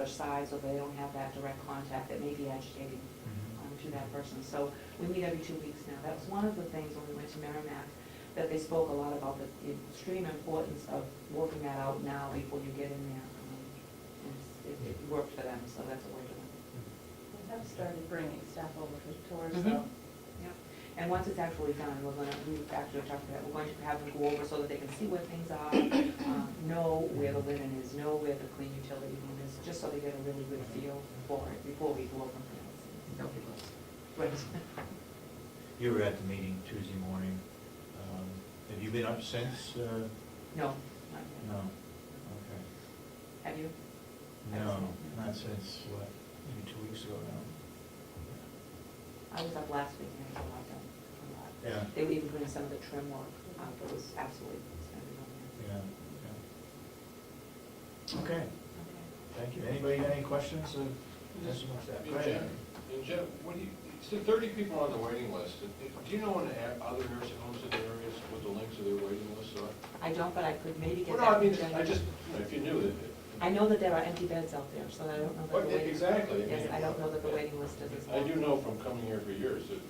other side, so they don't have that direct contact that may be agitating to that person. So we meet every 2 weeks now. That was one of the things when we went to Merrimack, that they spoke a lot about the extreme importance of working that out now before you get in there. And it worked for them, so that's what we're doing. We have started bringing staff over for tours, Mhm. though. Yeah. And once it's actually done, we've actually talked about, we're going to have them go over so that they can see where things are, know where the linen is, know where the clean utility room is, just so they get a really good feel for it before we go over things. Right. You were at the meeting Tuesday morning. Have you been up since? No, not yet. No. Okay. Have you? No, not since, what, maybe 2 weeks ago now? I was up last week and I saw a lot. Yeah. They were even doing some of the trim work. It was absolutely stunning on there. Yeah. Okay, thank you. Anybody got any questions? Yes, go ahead. And Jeff, what do you, so 30 people on the waiting list, do you know when other nursing homes in the areas, what the links of their waiting lists are? I don't, but I could maybe get Well, that. no, I mean, from Jenny. I just, if you knew that. I know that there are empty beds out there, so I don't know that the waiting. Exactly. Yes, I don't know that the waiting list is as I long. do know from coming here for years that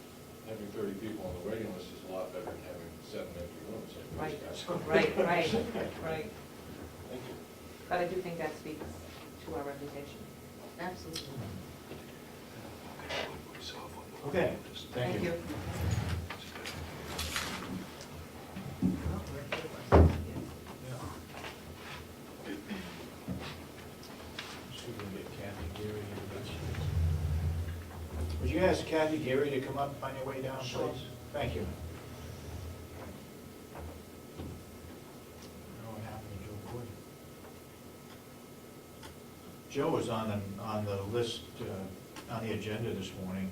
having 30 people on the waiting list is a lot better than having 7 empty rooms. Right, Right. right. Thank you. But I do think that speaks to our reputation. Absolutely. Okay, thank you. See if we can get Kathy Geary. Would you ask Kathy Geary to come up on your way down, Sure. please? Thank you. I don't know what happened to Joe Wood. Joe was on the list, on the agenda this morning.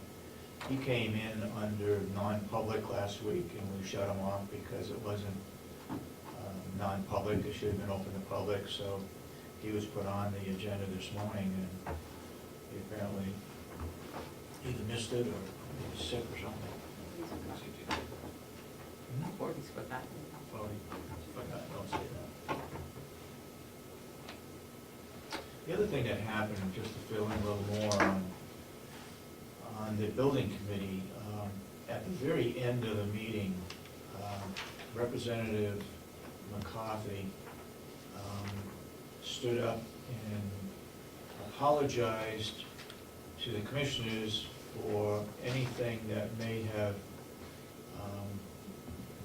He came in under non-public last week, and we shut him off because it wasn't non-public. It should have been open to public, so he was put on the agenda this morning, and he apparently either missed it or he was sick or something. Or he's forgotten. Well, he forgot, don't say that. The other thing that happened, just to fill in a little more on the building committee, at the very end of the meeting, Representative McCarthy stood up and apologized to the commissioners for anything that may have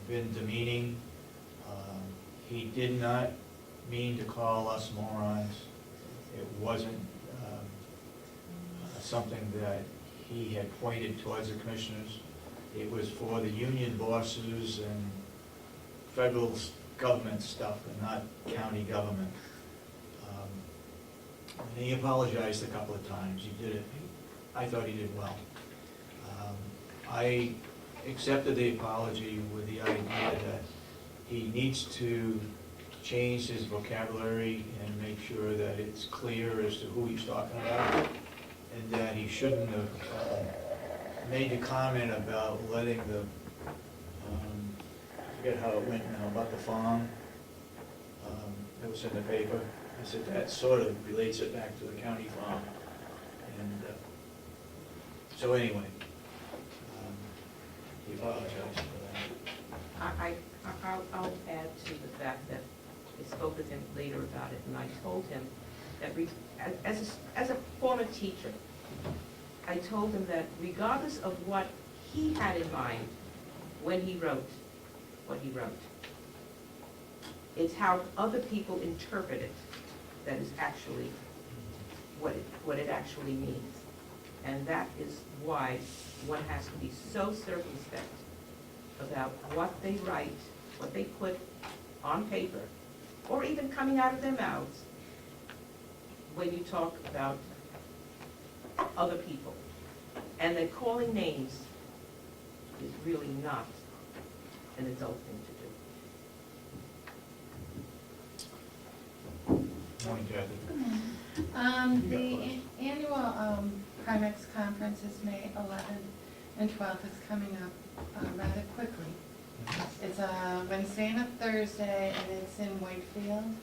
been demeaning. He did not mean to call us morons. It wasn't something that he had pointed towards the commissioners. It was for the union bosses and federal government stuff and not county government. And he apologized a couple of times. He did it. I thought he did well. I accepted the apology with the idea that he needs to change his vocabulary and make sure that it's clear as to who he's talking about, and that he shouldn't have made the comment about letting the, I forget how it went now, about the farm that was in the paper. I said that sort of relates it back to the county farm. And so anyway, he apologized for that. I'll add to the fact that I spoke with him later about it, and I told him that as a former teacher, I told him that regardless of what he had in mind when he wrote what he wrote, it's how other people interpret it that is actually what it actually means. And that is why one has to be so circumspect about what they write, what they put on paper, or even coming out of their mouths when you talk about other people. And that calling names is really not an adult thing to do. Morning, Kathy. The annual Primex conference is May 11th and 12th. It's coming up rather quickly. It's a Wednesday and a Thursday, and it's in Whitefield.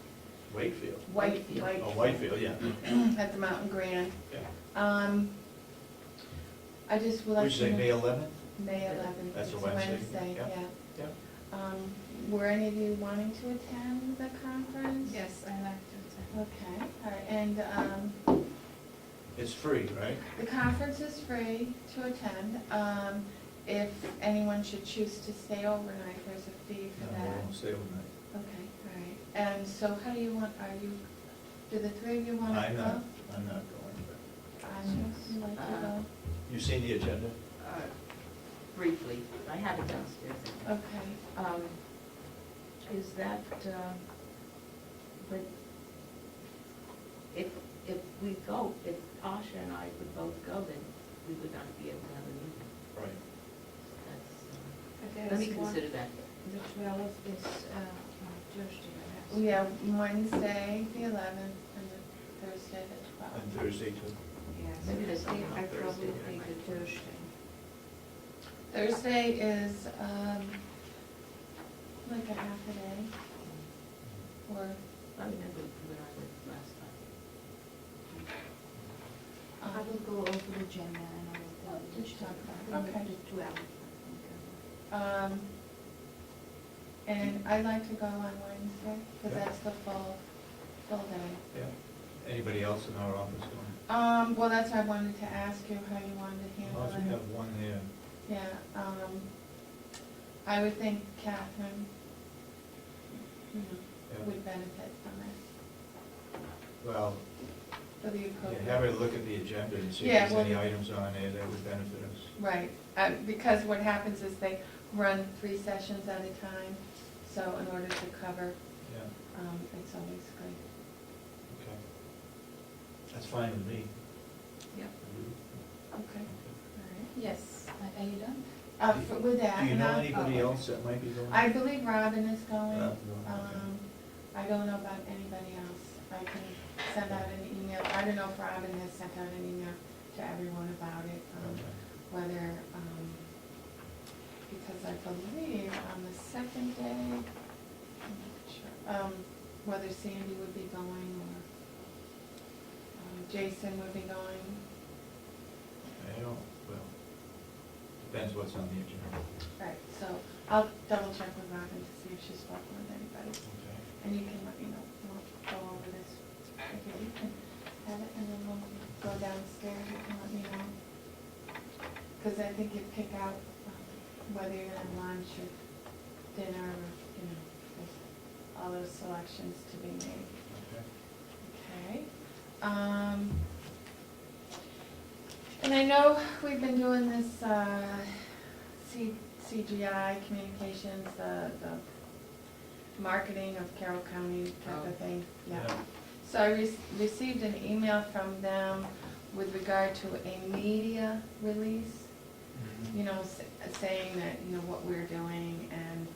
Wakefield. Whitefield. Oh, Whitefield, yeah. at the Mountain Grand. Yeah. I just would like Which to is know. May 11th? May 11th. That's a It's Wednesday. Yeah. yeah. Yeah. Were any of you wanting to attend the conference? Yes, I like to Okay, all right, and It's free, right? the conference is free to attend. If anyone should choose to stay overnight, there's a fee for No, we that. won't stay overnight. Okay, all right. And so how do you want, do the three of you want to go? I'm not going, but, You'd like to go? you seen the agenda? Briefly, I have it downstairs. Okay. Is that, but if we go, if Asha and I would both go, then we would not be able to have a meeting. Right. Let me consider that. The 12th is Thursday, right? We have Wednesday, the 11th, and Thursday, the 12th. And Thursday too. Yes. Maybe there's something on I Thursday probably that take might- the Thursday. Thursday is, like a half a day, or, I remember when I went last time. I will go over the agenda and I will tell you which time. Okay. The 12th. and I'd like to go on Wednesday, because Yeah. that's the full day. Yeah. Anybody else in our office going? Well, that's why I wanted to ask you how you wanted to handle Well, it. if we have one there. Yeah, I would think Catherine, Yeah. would benefit from it, Well, for the yeah, appropriate. have her look at the agenda and see if Yeah, there's well- any items on there that would benefit us. Right, because what happens is they run 3 sessions at a time, so in order to cover, Yeah, it's always good. okay. That's fine with me. Yeah. Okay. Yes, are you done? With that. Do you and know I'll- anybody else that might be going? I believe Robin is going. Robin, okay. I don't know about anybody else. I can send out an email. I don't know if Robin has sent out an email to everyone about it, Okay. whether, because I believe on the second day, I'm not sure, whether Sandy would be going or Jason would be going. I don't, well, depends what's on the agenda. Right, so I'll double check with Robin to see if she's spoken with anybody. Okay. And you can let me know, we'll go over this, okay, you can have it, and then we'll go downstairs, you can let me know. Because I think you pick out whether you're in lunch or dinner, or, there's all those selections to be made. Okay. Okay. And I know we've been doing this CGI communications, the marketing of Carroll County type of thing, yeah. Yeah. So I received an email from them with regard to a media release, Mhm. saying that, what we're doing, and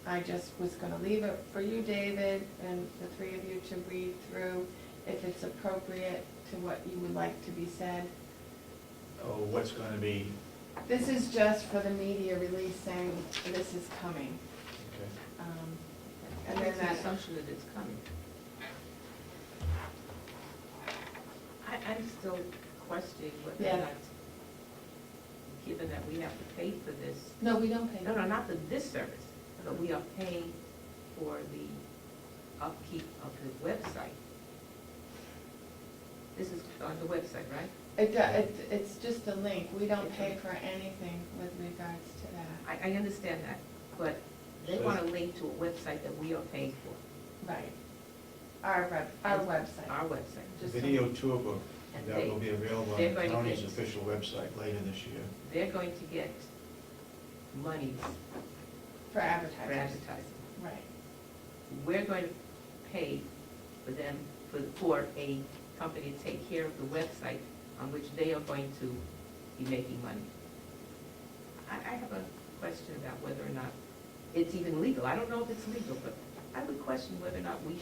I just was gonna leave it for you, David, and the 3 of you to read through if it's appropriate to what you would like to be said. Oh, what's gonna be, This is just for the media release saying this is coming. okay. That And makes then the that, assumption that it's coming. I'm still questioning whether Yeah. or not, given that we have to pay for this, no, we don't pay. no, not for this service, but we are paying for the upkeep of the website. This is on the website, right? It's just a link, we don't pay for anything with regards to that. I understand that, but they So- want a link to a website that we are paying for, Right. Our website. our website. Just Video tour book And that will be available on they're the going to county's get- official website later this year. They're going to get money For for advertisers. advertising. Right. We're going to pay for them, for a company to take care of the website on which they are going to be making money. I have a question about whether or not it's even legal. I don't know if it's legal, but I would question whether or not we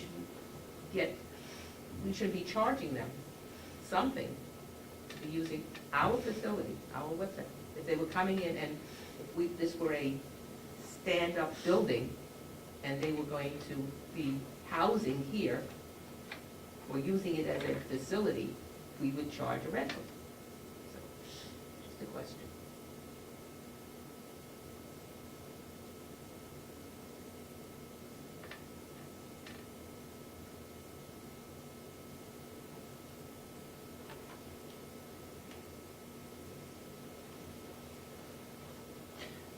should be charging them something to be using our facility, our website. If they were coming in and if this were a stand-up building and they were going to be housing here, or using it as a facility, we would charge a rental. So, just a question.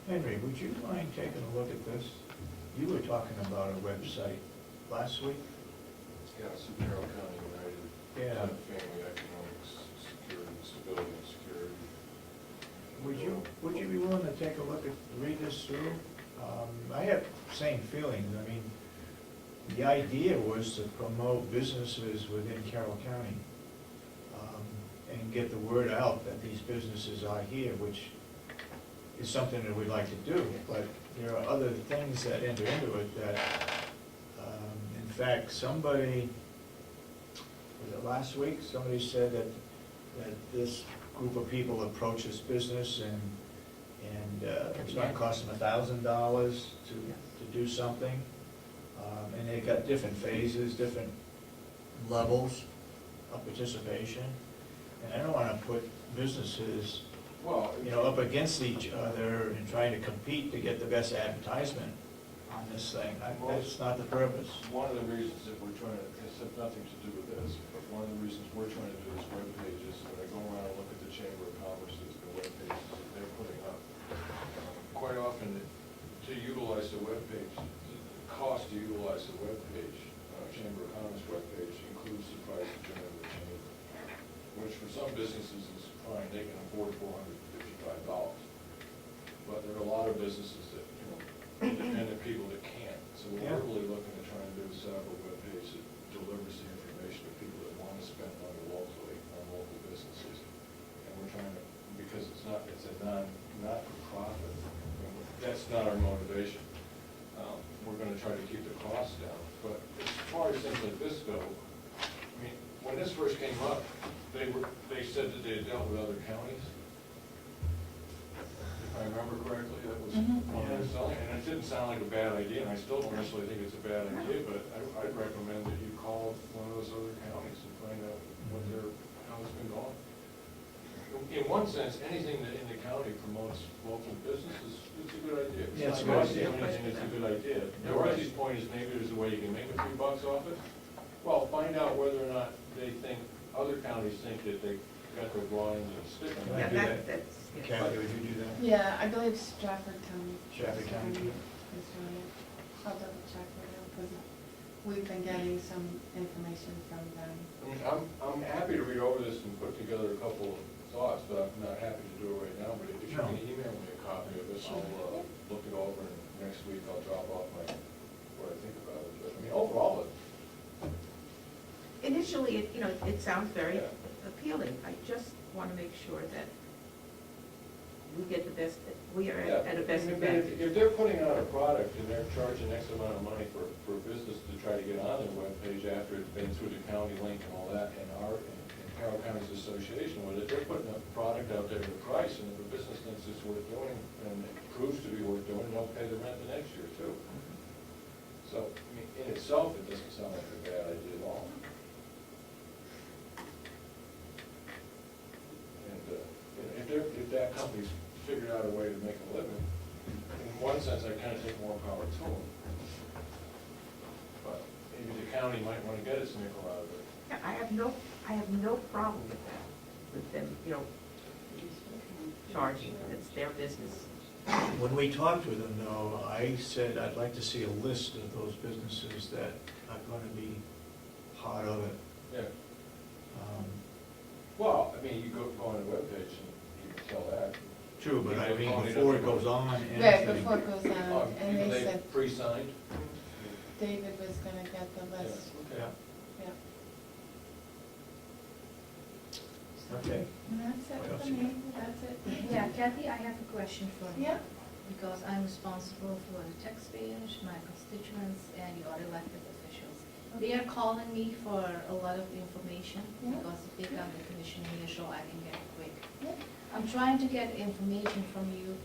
Henry, would you mind taking a look at this? You were talking about a website last week. Yeah, it's the Carroll County United. Yeah. Family Economics, Security, Stability and Security. Would you be willing to take a look at, read this through? I have the same feelings. I mean, the idea was to promote businesses within Carroll County and get the word out that these businesses are here, which is something that we'd like to do. But there are other things that enter into it that, in fact, somebody, was it last week, somebody said that this group of people approach this business and it's not costing them $1,000 to do something. And they've got different phases, different levels of participation. And I don't want to put businesses, Well, up against each other and trying to compete to get the best advertisement on this thing. That's not the purpose. one of the reasons that we're trying to, it's nothing to do with this, but one of the reasons we're trying to do this web pages, when I go around and look at the Chamber of Commerce's, the web pages that they're putting up, quite often, to utilize the web page, the cost to utilize the web page, Chamber of Commerce web page includes the price of joining the chamber, which for some businesses is fine, they can afford $455. But there are a lot of businesses that, independent people that can't. So what we're really looking to try and do is set up a web page that delivers the information to people that want to spend money locally on local businesses. And we're trying to, because it's a not-for-profit, that's not our motivation. We're going to try to keep the costs down. But as far as things like this go, I mean, when this first came up, they said that they had dealt with other counties. If I remember correctly, that was one of their selling, and it didn't sound like a bad idea, and I still don't necessarily think it's a bad idea, but I'd recommend that you call one of those other counties and find out how it's been going. In one sense, anything that in the county promotes local businesses, it's a good idea. Yeah, it's a It's good not idea. costing anything, it's a good idea. Dorothy's point is maybe there's a way you can make a few bucks off it. Well, find out whether or not they think, other counties think that they got their lines and stick on Yeah, it. that's, yes. Kathy, would you do that? Yeah, I believe Stratford County. Stratford County. is doing it. I'll double check with them, because we've been getting some information from them. I mean, I'm happy to read over this and put together a couple of thoughts, but I'm not happy to do it right now. But if you can email me a copy of this, I'll look it over, and next week I'll drop off what I think about it. But I mean, overall, Initially, it sounds very Yeah. appealing. I just want to make sure that we get the best, we are yeah, at a best I mean, advantage. if they're putting out a product and they're charging X amount of money for a business to try to get on their webpage after it's been through the county link and all that, and Carroll County's association with it, they're putting a product out there at a price, and if a business thinks it's worth doing, and it proves to be worth doing, they'll pay the rent the next year too. So, I mean, in itself, it doesn't sound like a bad idea at all. And if that company's figured out a way to make a living, in one sense, I kind of take more power to them. But maybe the county might want to get its nickel out of it. Yeah, I have no problem with that, with them, charging, it's their business. When we talked with them, though, I said I'd like to see a list of those businesses that are going to be part of it. Yeah. Well, I mean, you go on the webpage and you can tell that. True, but I mean, Tony before it doesn't goes on, Right, anything. before it goes on, and Even they said pre-signed? David was gonna get the Yeah, list, okay. yeah. Okay. And that's What it else for you me, that's it. Yeah, Kathy, I have a question for you. Yeah. Because I'm responsible for the taxpayers, my constituents, and your elected officials. They are calling me for a lot of information Yeah. because they got the commission here, so I can get it quick. Yeah. I'm trying to get information from you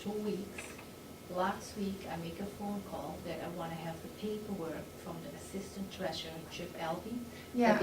2 weeks, Last week, I make a phone call that I want to have the paperwork from the assistant treasurer, Chip Albee. Yeah,